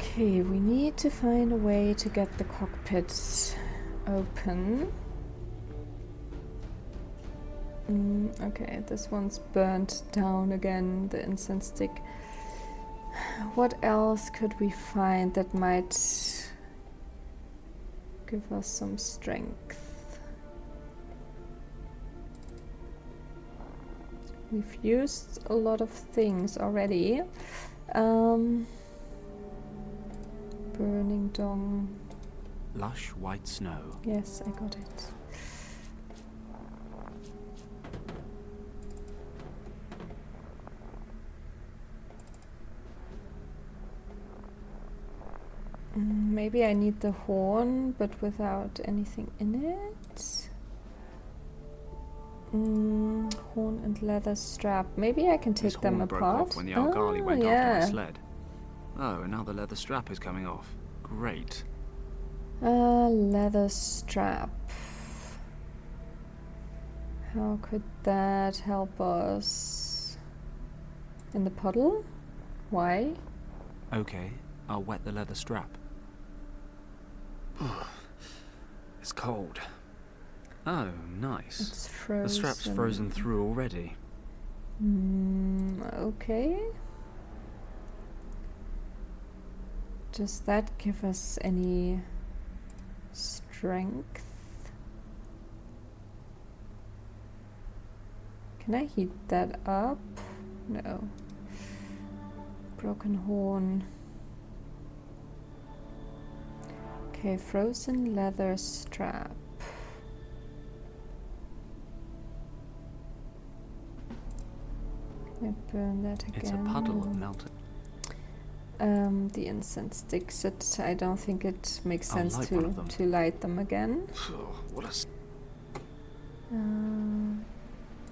Okay, we need to find a way to get the cockpit open. Okay, this one's burnt down again, the incense stick. What else could we find that might give us some strength? We've used a lot of things already. Burning dong. Lush white snow. Yes, I got it. Maybe I need the horn, but without anything in it. Horn and leather strap. Maybe I can take them apart. Broke off when the Algali went after my sled. Oh, and now the leather strap is coming off. Great. Leather strap. How could that help us? In the puddle? Why? Okay, I'll wet the leather strap. It's cold. Oh, nice. It's frozen. The strap's frozen through already. Okay. Does that give us any strength? Can I heat that up? No. Broken horn. Okay, frozen leather strap. Can I burn that again? It's a puddle of melted. The incense sticks. I don't think it makes sense light to light them again. What a...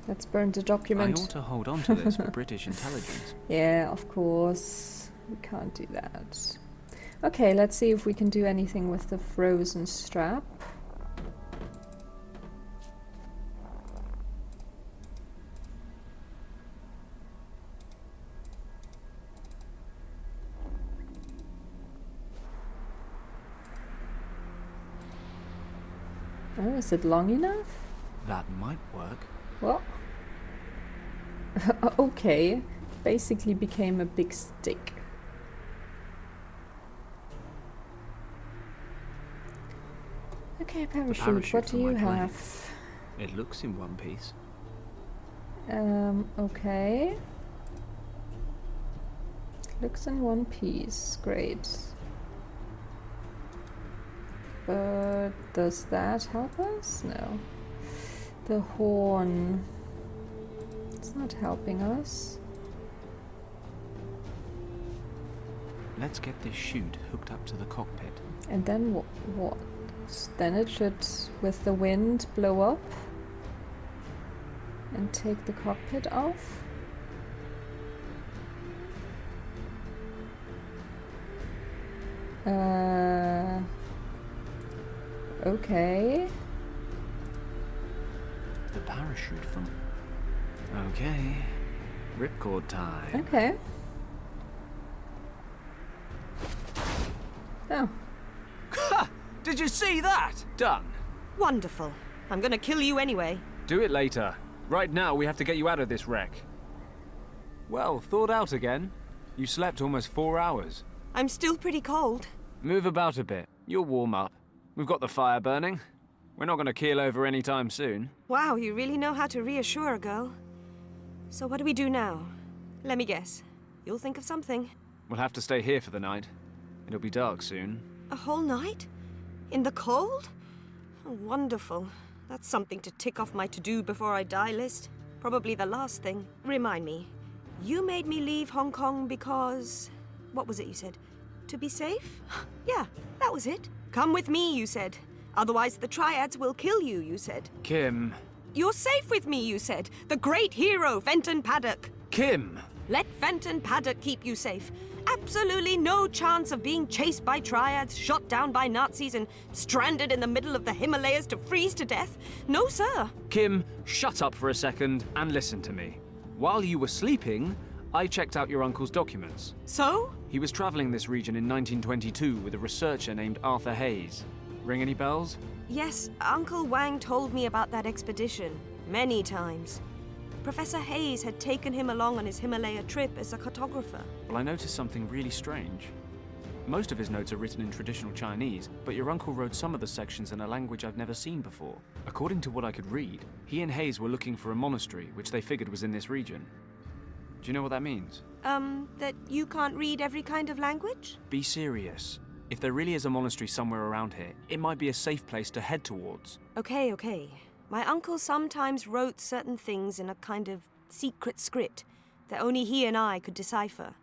Let's burn the document. I ought to hold on to this for British intelligence. Yeah, of course. We can't do that. Okay, let's see if we can do anything with the frozen strap. Oh, is it long enough? That might work. Well, okay. Basically became a big stick. Okay, parachute, what do you have? It looks in one piece. Okay. Looks in one piece, great. But does that help us? No. The horn. It's not helping us. Let's get this chute hooked up to the cockpit. And then what? Then it should, with the wind, blow up and take the cockpit off. Okay. The parachute from... Okay. Ripcord time. Okay. Oh. Ha! Did you see that? Done. Wonderful. I'm gonna kill you anyway. Do it later. Right now, we have to get you out of this wreck. Well, thawed out again. You slept almost 4 hours. I'm still pretty cold. Move about a bit. You'll warm up. We've got the fire burning. We're not going to keel over anytime soon. Wow, you really know how to reassure a girl. So what do we do now? Let me guess. You'll think of something. We'll have to stay here for the night. It'll be dark soon. A whole night? In the cold? Oh, wonderful. That's something to tick off my to-do before I die list. Probably the last thing. Remind me, you made me leave Hong Kong because... What was it you said? To be safe? Yeah, that was it. Come with me, you said. Otherwise the Triads will kill you, you said. Kim. You're safe with me, you said. The great hero, Fenton Paddock. Kim! Let Fenton Paddock keep you safe. Absolutely no chance of being chased by Triads, shot down by Nazis, and stranded in the middle of the Himalayas to freeze to death. No, sir. Kim, shut up for a second and listen to me. While you were sleeping, I checked out your uncle's documents. So? He was traveling this region in 1922 with a researcher named Arthur Hayes. Ring any bells? Yes, Uncle Wang told me about that expedition. Many times. Professor Hayes had taken him along on his Himalaya trip as a cartographer. Well, I noticed something really strange. Most of his notes are written in traditional Chinese, but your uncle wrote some of the sections in a language I've never seen before. According to what I could read, he and Hayes were looking for a monastery, which they figured was in this region. Do you know what that means? That you can't read every kind of language? Be serious. If there really is a monastery somewhere around here, it might be a safe place to head towards. Okay. My uncle sometimes wrote certain things in a kind of secret script that only he and I could decipher.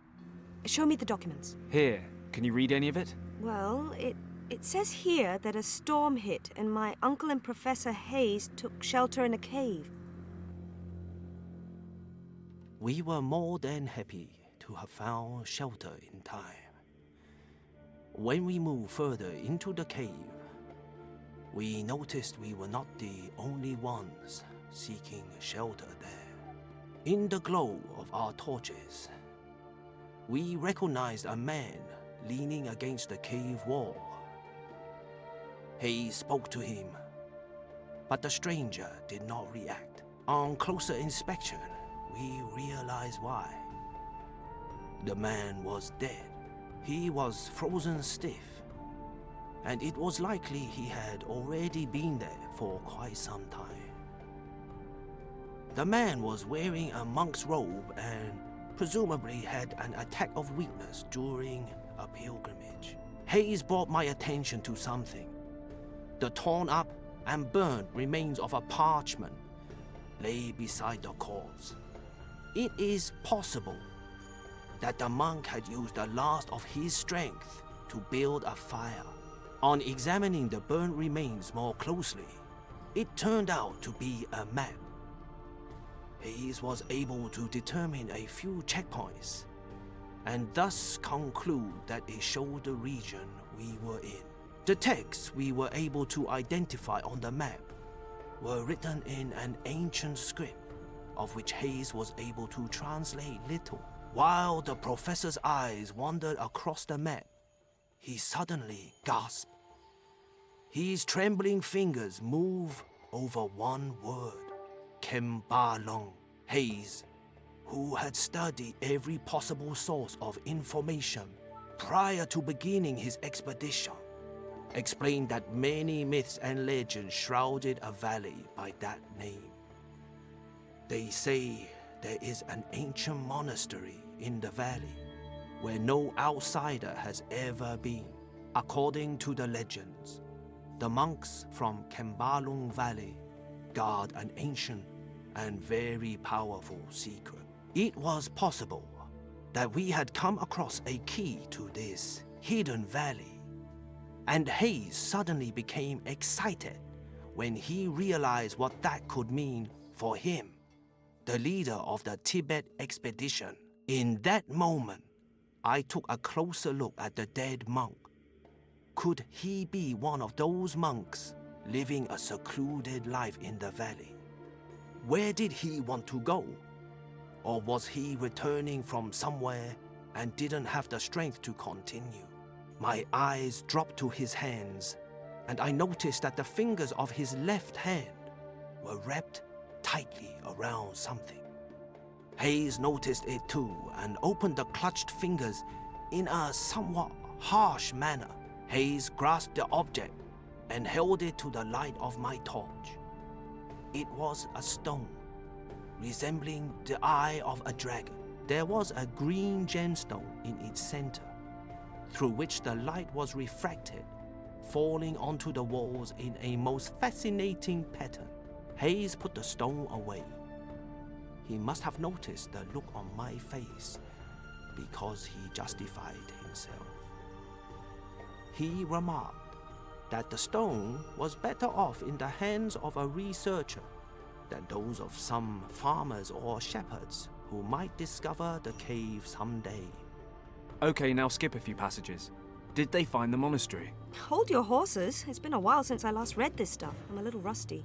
Show me the documents. Here, can you read any of it? Well, it says here that a storm hit and my uncle and Professor Hayes took shelter in a cave. We were more than happy to have found shelter in time. When we moved further into the cave, we noticed we were not the only ones seeking shelter there. In the glow of our torches, we recognized a man leaning against the cave wall. Hayes spoke to him, but the stranger did not react. On closer inspection, we realized why. The man was dead. He was frozen stiff, and it was likely he had already been there for quite some time. The man was wearing a monk's robe and presumably had an attack of weakness during a pilgrimage. Hayes brought my attention to something. The torn up and burned remains of a parchment lay beside the corpse. It is possible that the monk had used the last of his strength to build a fire. On examining the burnt remains more closely, it turned out to be a map. Hayes was able to determine a few checkpoints, and thus conclude that it showed the region we were in. The texts we were able to identify on the map were written in an ancient script, of which Hayes was able to translate little. While the professor's eyes wandered across the map, he suddenly gasped. His trembling fingers moved over one word, Kembalong. Hayes, who had studied every possible source of information prior to beginning his expedition, explained that many myths and legends shrouded a valley by that name. They say there is an ancient monastery in the valley where no outsider has ever been. According to the legends, the monks from Kembalong Valley guard an ancient and very powerful secret. It was possible that we had come across a key to this hidden valley, and Hayes suddenly became excited when he realized what that could mean for him, the leader of the Tibet expedition. In that moment, I took a closer look at the dead monk. Could he be one of those monks living a secluded life in the valley? Where did he want to go? Or was he returning from somewhere and didn't have the strength to continue? My eyes dropped to his hands, and I noticed that the fingers of his left hand were wrapped tightly around something. Hayes noticed it too and opened the clutched fingers in a somewhat harsh manner. Hayes grasped the object and held it to the light of my torch. It was a stone, resembling the eye of a dragon. There was a green gemstone in its center, through which the light was refracted, falling onto the walls in a most fascinating pattern. Hayes put the stone away. He must have noticed the look on my face, because he justified himself. He remarked that the stone was better off in the hands of a researcher than those of some farmers or shepherds who might discover the cave someday. Okay, now skip a few passages. Did they find the monastery? Hold your horses. It's been a while since I last read this stuff. I'm a little rusty.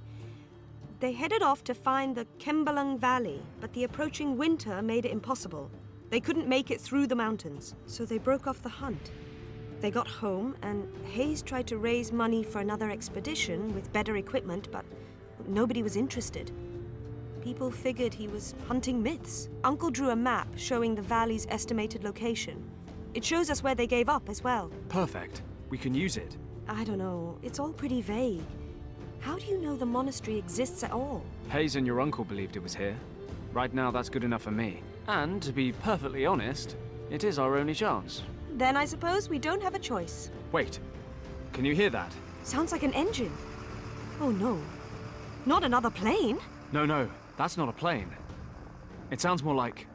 They headed off to find the Kembalong Valley, but the approaching winter made it impossible. They couldn't make it through the mountains, so they broke off the hunt. They got home, and Hayes tried to raise money for another expedition with better equipment, but nobody was interested. People figured he was hunting myths. Uncle drew a map showing the valley's estimated location. It shows us where they gave up as well. Perfect. We can use it. I don't know, it's all pretty vague. How do you know the monastery exists at all? Hayes and your uncle believed it was here. Right now, that's good enough for me. And, to be perfectly honest, it is our only chance. Then I suppose we don't have a choice. Wait. Can you hear that? Sounds like an engine. Oh no. Not another plane? No, that's not a plane. It sounds more like...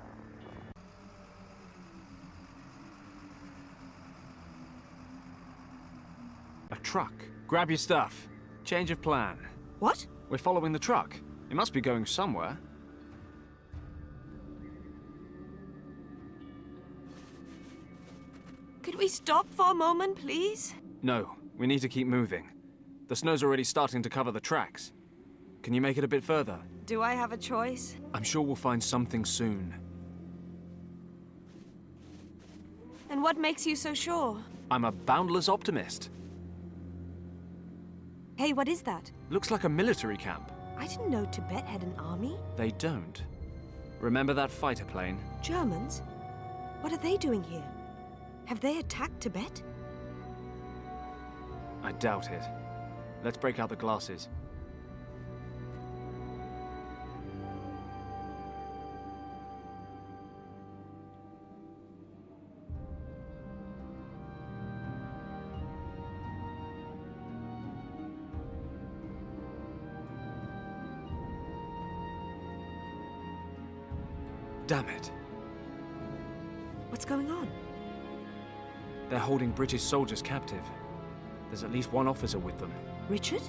a truck. Grab your stuff. Change of plan. What? We're following the truck. It must be going somewhere. Could we stop for a moment, please? No, we need to keep moving. The snow's already starting to cover the tracks. Can you make it a bit further? Do I have a choice? I'm sure we'll find something soon. And what makes you so sure? I'm a boundless optimist. Hey, what is that? Looks like a military camp. I didn't know Tibet had an army. They don't. Remember that fighter plane? Germans? What are they doing here? Have they attacked Tibet? I doubt it. Let's break out the glasses. Damn it. What's going on? They're holding British soldiers captive. There's at least one officer with them. Richard?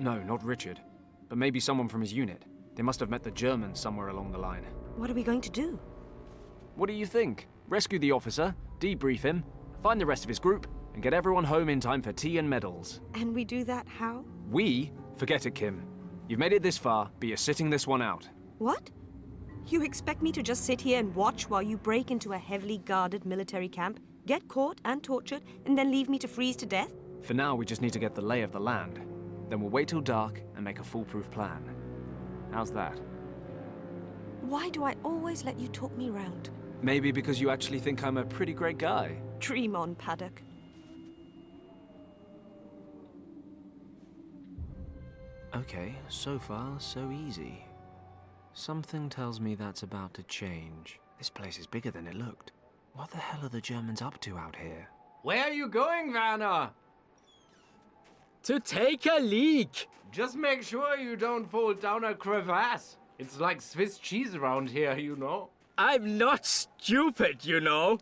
No, not Richard. But maybe someone from his unit. They must have met the Germans somewhere along the line. What are we going to do? What do you think? Rescue the officer, debrief him, find the rest of his group, and get everyone home in time for tea and medals. And we do that how? We? Forget it, Kim. You've made it this far, but you're sitting this one out. What? You expect me to just sit here and watch while you break into a heavily guarded military camp, get caught and tortured, and then leave me to freeze to death? For now, we just need to get the lay of the land. Then we'll wait till dark and make a foolproof plan. How's that? Why do I always let you talk me round? Maybe because you actually think I'm a pretty great guy. Dream on, Paddock. Okay, so far, so easy. Something tells me that's about to change. This place is bigger than it looked. What the hell are the Germans up to out here? Where are you going, Werner? To take a leak! Just make sure you don't fall down a crevasse. It's like Swiss cheese around here, you know. I'm not stupid, you know.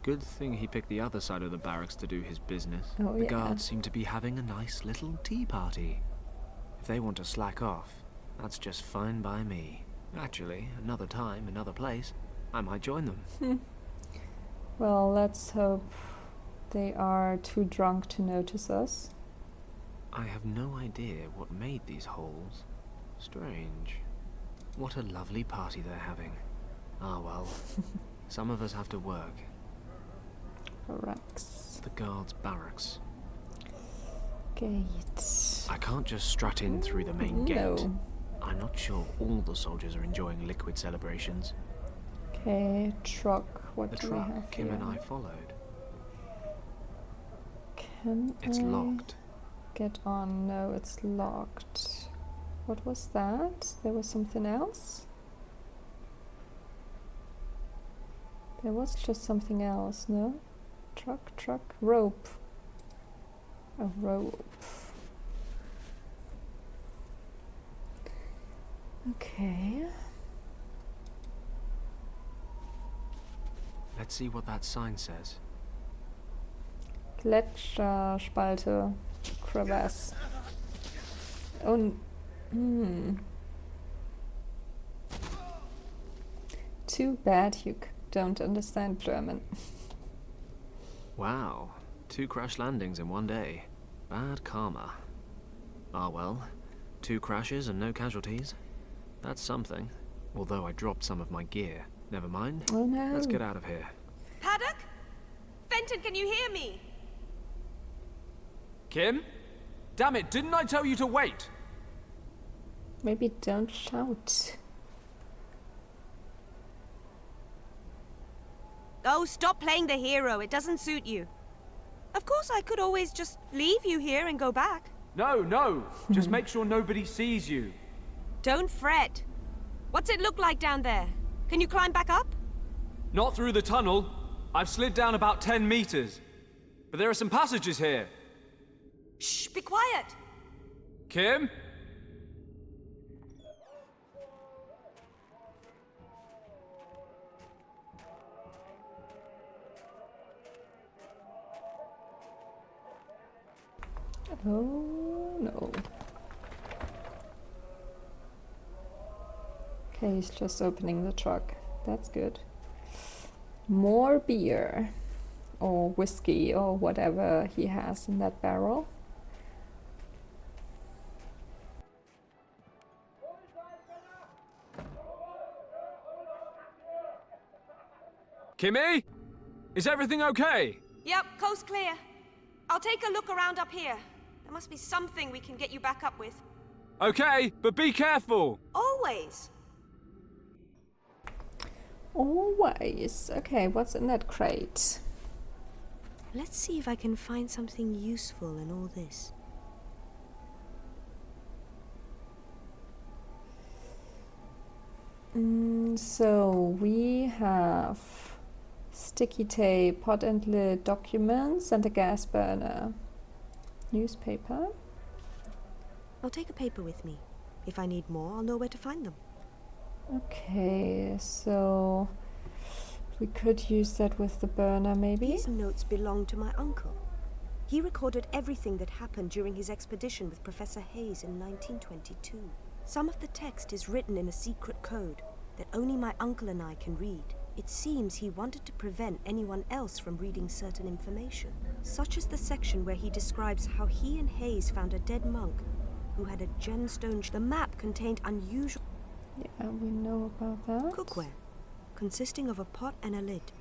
Good thing he picked the other side of the barracks to do his business. Oh, The yeah. guards seem to be having a nice little tea party. If they want to slack off, that's just fine by me. Actually, another time, another place, I might join them. Well, let's hope they are too drunk to notice us. I have no idea what made these holes. Strange. What a lovely party they're having. Ah well, some of us have to work. Barracks. The guards' barracks. Gate. I can't just strut in through the main gate. No. I'm not sure all the soldiers are enjoying liquid celebrations. Okay, truck. What The do we have truck Kim here? and I followed. Can It's I locked. get on? No, it's locked. What was that? There was something else? There was just something else, no? Truck, rope. A rope. Okay. Let's see what that sign says. Gletscherspalte. Crevasse. Too bad you don't understand German. Wow, 2 crash landings in one day. Bad karma. Ah well, 2 crashes and no casualties. That's something. Although I dropped some of my gear. Never mind. Oh no. Let's get out of here. Paddock? Fenton, can you hear me? Kim? Damn it, didn't I tell you to wait? Maybe don't shout. Oh, stop playing the hero. It doesn't suit you. Of course, I could always just leave you here and go back. No. Just make sure nobody sees you. Don't fret. What's it look like down there? Can you climb back up? Not through the tunnel. I've slid down about 10 meters. But there are some passages here. Shh, be quiet. Kim? Oh no. Okay, he's just opening the truck. That's good. More beer. Or whiskey, or whatever he has in that barrel. Kimmy? Is everything okay? Yep, coast clear. I'll take a look around up here. There must be something we can get you back up with. Okay, but be careful. Always. Always. Okay, what's in that crate? Let's see if I can find something useful in all this. So we have sticky tape, pot and lid, documents, and a gas burner. Newspaper. I'll take a paper with me. If I need more, I'll know where to find them. Okay, so we could use that with the burner maybe. These notes belong to my uncle. He recorded everything that happened during his expedition with Professor Hayes in 1922. Some of the text is written in a secret code that only my uncle and I can read. It seems he wanted to prevent anyone else from reading certain information, such as the section where he describes how he and Hayes found a dead monk who had a gemstone. The map contained unusual Yeah, we know about that. cookware, consisting of a pot and a lid,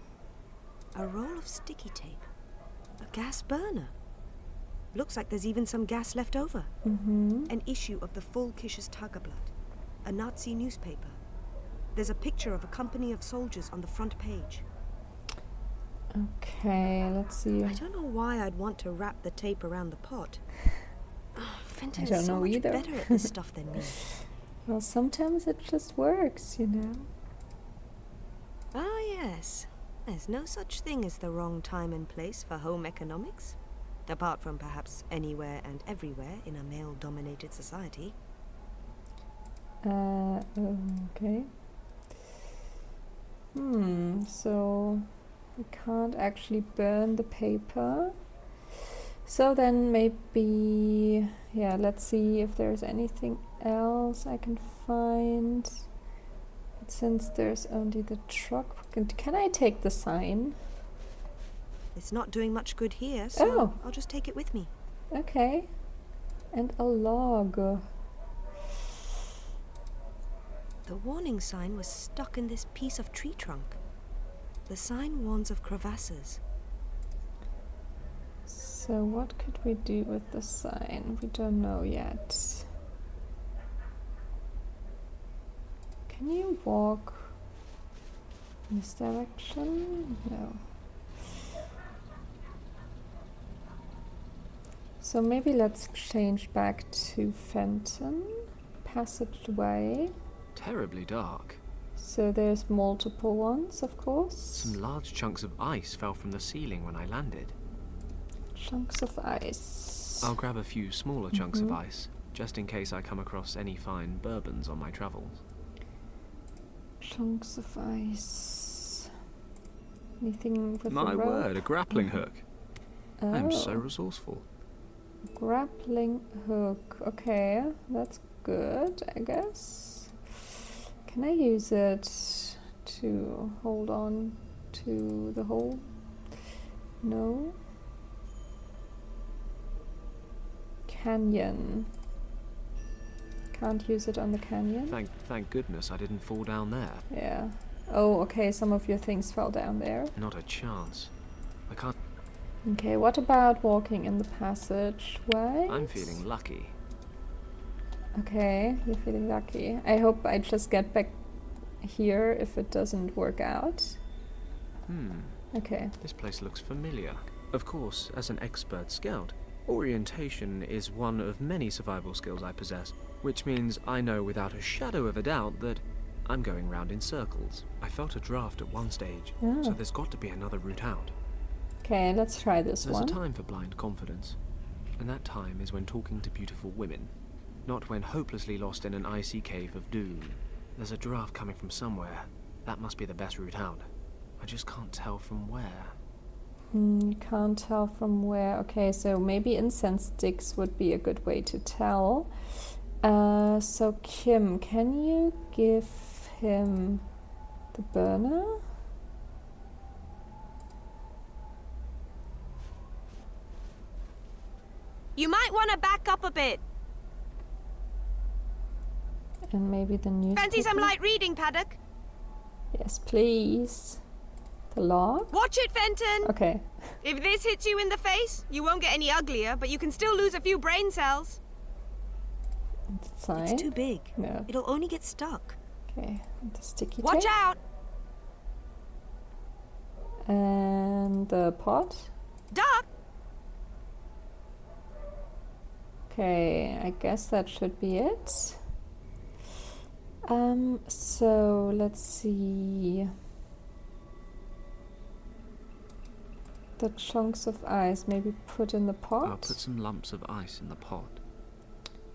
a roll of sticky tape, a gas burner. Looks like there's even some gas left over. An issue of the Volkisches Tageblatt, a Nazi newspaper. There's a picture of a company of soldiers on the front page. Okay, let's see. I don't know why I'd want to wrap the tape around the pot. Fenton I don't is so know much either. better at this stuff than me. Well, sometimes it just works, you know. Ah, yes. There's no such thing as the wrong time and place for home economics. Apart from perhaps anywhere and everywhere in a male-dominated society. Okay. So we can't actually burn the paper. So then maybe, yeah, let's see if there's anything else I can find. But since there's only the truck, can I take the sign? It's not doing much good here, so Oh. I'll just take it with me. Okay. And a log. The warning sign was stuck in this piece of tree trunk. The sign warns of crevasses. So what could we do with the sign? We don't know yet. Can you walk in this direction? No. So maybe let's change back to Fenton. Passageway. Terribly dark. So there's multiple ones, of course. Some large chunks of ice fell from the ceiling when I landed. Chunks of ice. I'll grab a few smaller chunks of ice, just in case I come across any fine bourbons on my travels. Chunks of ice. Anything with My a rope? word, a grappling hook. I'm so Oh. resourceful. Grappling hook. Okay, that's good, I guess. Can I use it to hold on to the hole? No. Canyon. Can't use it on the canyon. Thank goodness I didn't fall down there. Yeah. Oh, okay, some of your things fell down there. Not a chance. I can't. Okay, what about walking in the passageway? I'm feeling lucky. Okay, you're feeling lucky. I hope I just get back here if it doesn't work out. Okay. This place looks familiar. Of course, as an expert scout, orientation is one of many survival skills I possess, which means I know without a shadow of a doubt that I'm going round in circles. I felt a draft at one stage, so there's got to be another route out. Okay, let's try this There's one. a time for blind confidence, and that time is when talking to beautiful women, not when hopelessly lost in an icy cave of doom. There's a draft coming from somewhere. That must be the best route out. I just can't tell from where. Can't tell from where. Okay, so maybe incense sticks would be a good way to tell. So Kim, can you give him the burner? You might want to back up a bit. And maybe the newspaper? Fancy some light reading, Paddock? Yes, please. The log? Watch it, Fenton! Okay. If this hits you in the face, you won't get any uglier, but you can still lose a few brain cells. Sign. It's too big. Yeah. It'll only get stuck. Okay. And the sticky Watch tape. out! And the pot. Duck! Okay, I guess that should be it. So let's see. The chunks of ice maybe put in the pot. I'll put some lumps of ice in the pot.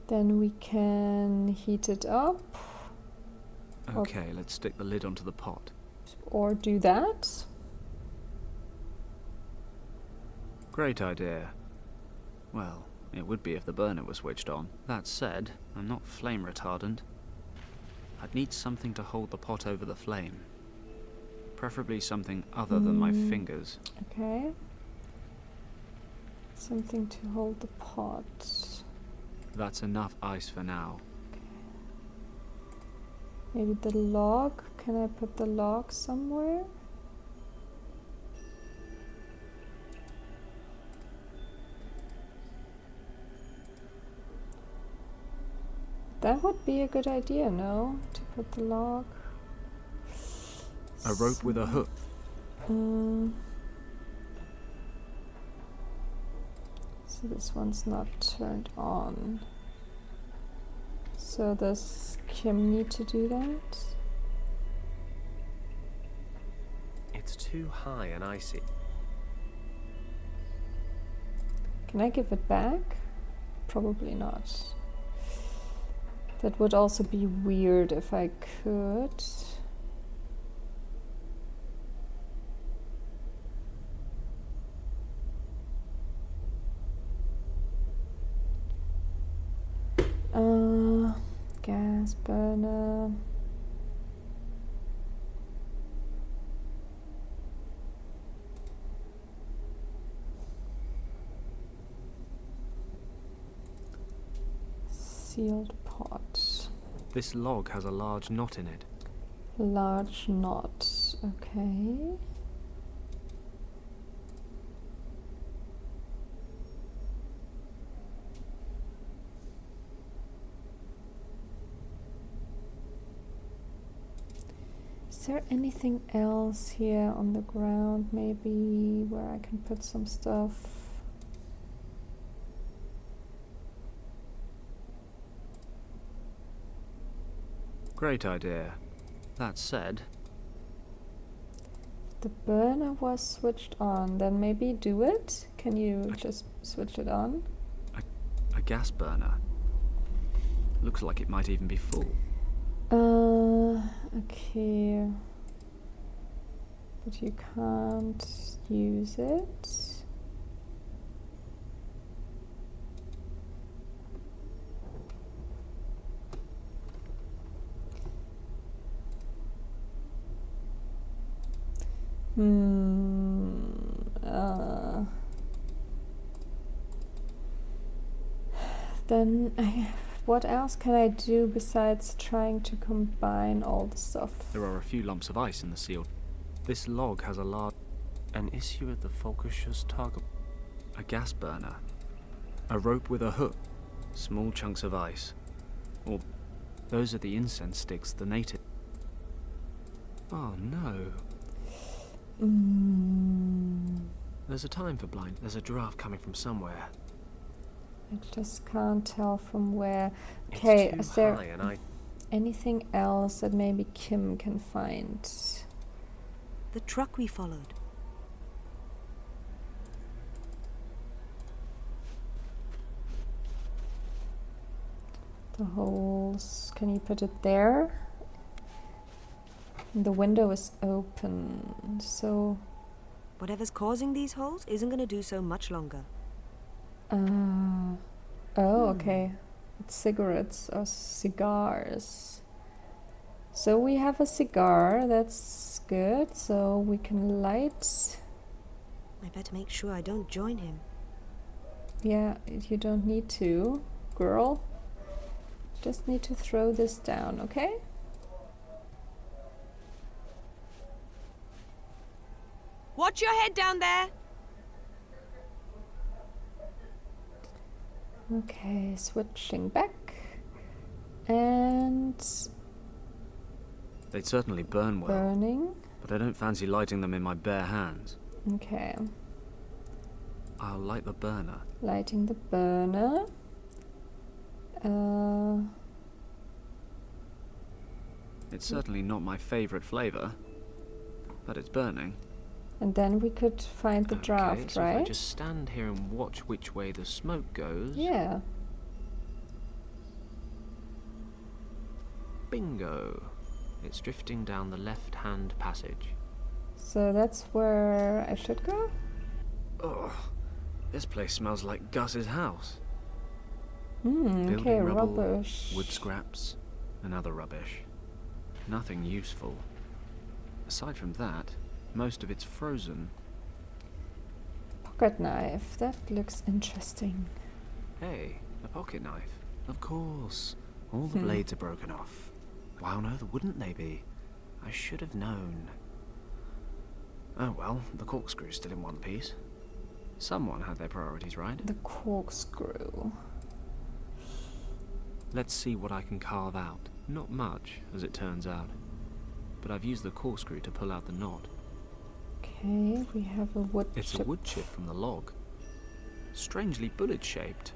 Then we can heat it up. Okay, let's stick the lid onto the pot. Or do that. Great idea. Well, it would be if the burner was switched on. That said, I'm not flame retardant. I'd need something to hold the pot over the flame. Preferably something other than my fingers. Okay. Something to hold the pot. That's enough ice for now. Maybe the log. Can I put the log somewhere? That would be a good idea, no? To put the log. A rope with a hook. So this one's not turned on. So does Kim need to do that? It's too high and icy. Can I give it back? Probably not. That would also be weird if I could. Gas burner. Sealed pot. This log has a large knot in it. Large knot. Okay. Is there anything else here on the ground, maybe, where I can put some stuff? Great idea. That said, The burner was switched on, then maybe do it? Can you just switch it on? a gas burner. Looks like it might even be full. Okay. But you can't use it. Uh, then what else can I do besides trying to combine all the stuff? There are a few lumps of ice in the seal. This log has a large... An issue of the Volkisches Tagebuch. A gas burner. A rope with a hook. Small chunks of ice. Or those are the incense sticks the native... Oh no. There's a time for blind. There's a draft coming from somewhere. I just can't tell from where. It's Okay, too is there high and I... anything else that maybe Kim can find? The truck we followed. The holes, can you put it there? The window is open, so... Whatever's causing these holes isn't going to do so much longer. Oh, okay. It's cigarettes or cigars. So we have a cigar, that's good. So we can light. I better make sure I don't join him. Yeah, you don't need to, girl. Just need to throw this down, okay? Watch your head down there! Okay, switching back. And They'd certainly burn well, burning. but I don't fancy lighting them in my bare hands. Okay, I'll light the burner. lighting the burner. It's certainly not my favourite flavour, but it's burning. And then we could find the Okay, draft, so if I right? just stand here and watch which way the smoke goes... Yeah. Bingo! It's drifting down the left-hand passage. So that's where I should go? Ugh, this place smells like Gus's house. Okay, Building rubble, rubbish. wood scraps, and other rubbish. Nothing useful. Aside from that, most of it's frozen. Pocket knife, that looks interesting. Hey, a pocket knife. Of course. All the blades are broken off. Why on earth wouldn't they be? I should have known. Oh well, the corkscrew's still in one piece. Someone had their priorities right. The corkscrew. Let's see what I can carve out. Not much, as it turns out. But I've used the corkscrew to pull out the knot. Okay, we have a wood It's a wood chip from the log. Strangely bullet-shaped.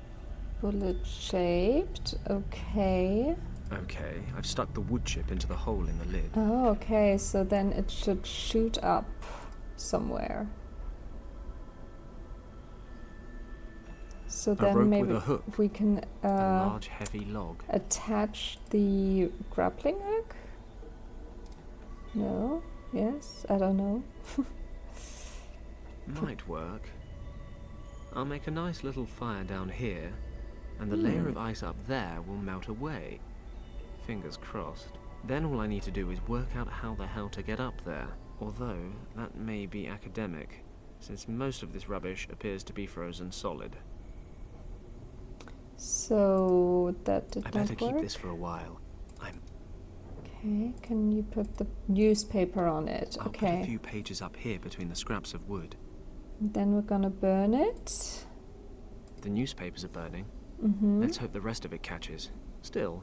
bullet shaped. Okay. Okay, I've stuck the wood chip into the hole in the lid. Oh, okay, so then it should shoot up somewhere. So A then rope maybe with a hook. we can A large, heavy log. attach the grappling hook? No? Yes? I don't know. Might work. I'll make a nice little fire down here, and the layer of ice up there will melt away. Fingers crossed. Then all I need to do is work out how the hell to get up there. Although, that may be academic, since most of this rubbish appears to be frozen solid. So that did I not better work. keep this for a while. Okay, can you put the newspaper on it? I'll put Okay. a few pages up here between the scraps of wood. Then we're gonna burn it. The newspapers are burning. Mm-hmm. Let's hope the rest of it catches. Still,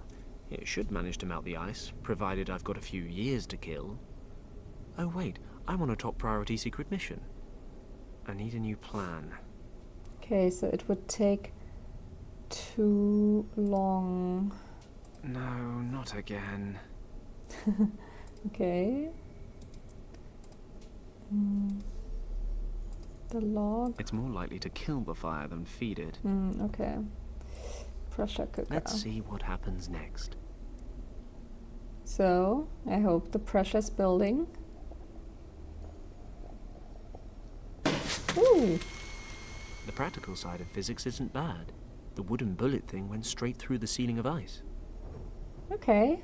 it should manage to melt the ice, provided I've got a few years to kill. Oh wait, I'm on a top priority secret mission. I need a new plan. Okay, so it would take too long. No, not again. Okay. The log. It's more likely to kill the fire than feed it. Okay. Pressure cooker. Let's see what happens next. So, I hope the pressure's building. Ooh! The practical side of physics isn't bad. The wooden bullet thing went straight through the ceiling of ice. Okay.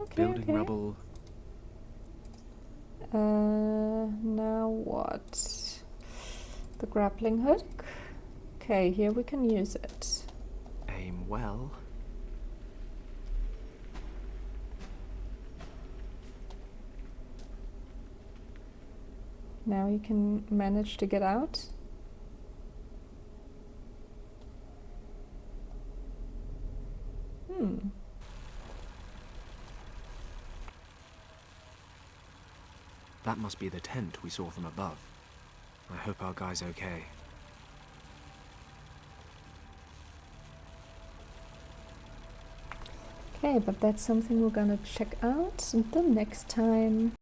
Okay, Building okay. rubble. Now what? The grappling hook. Okay, here we can use it. Aim well. Now you can manage to get out. That must be the tent we saw from above. I hope our guy's okay. Okay, but that's something we're gonna check out the next time.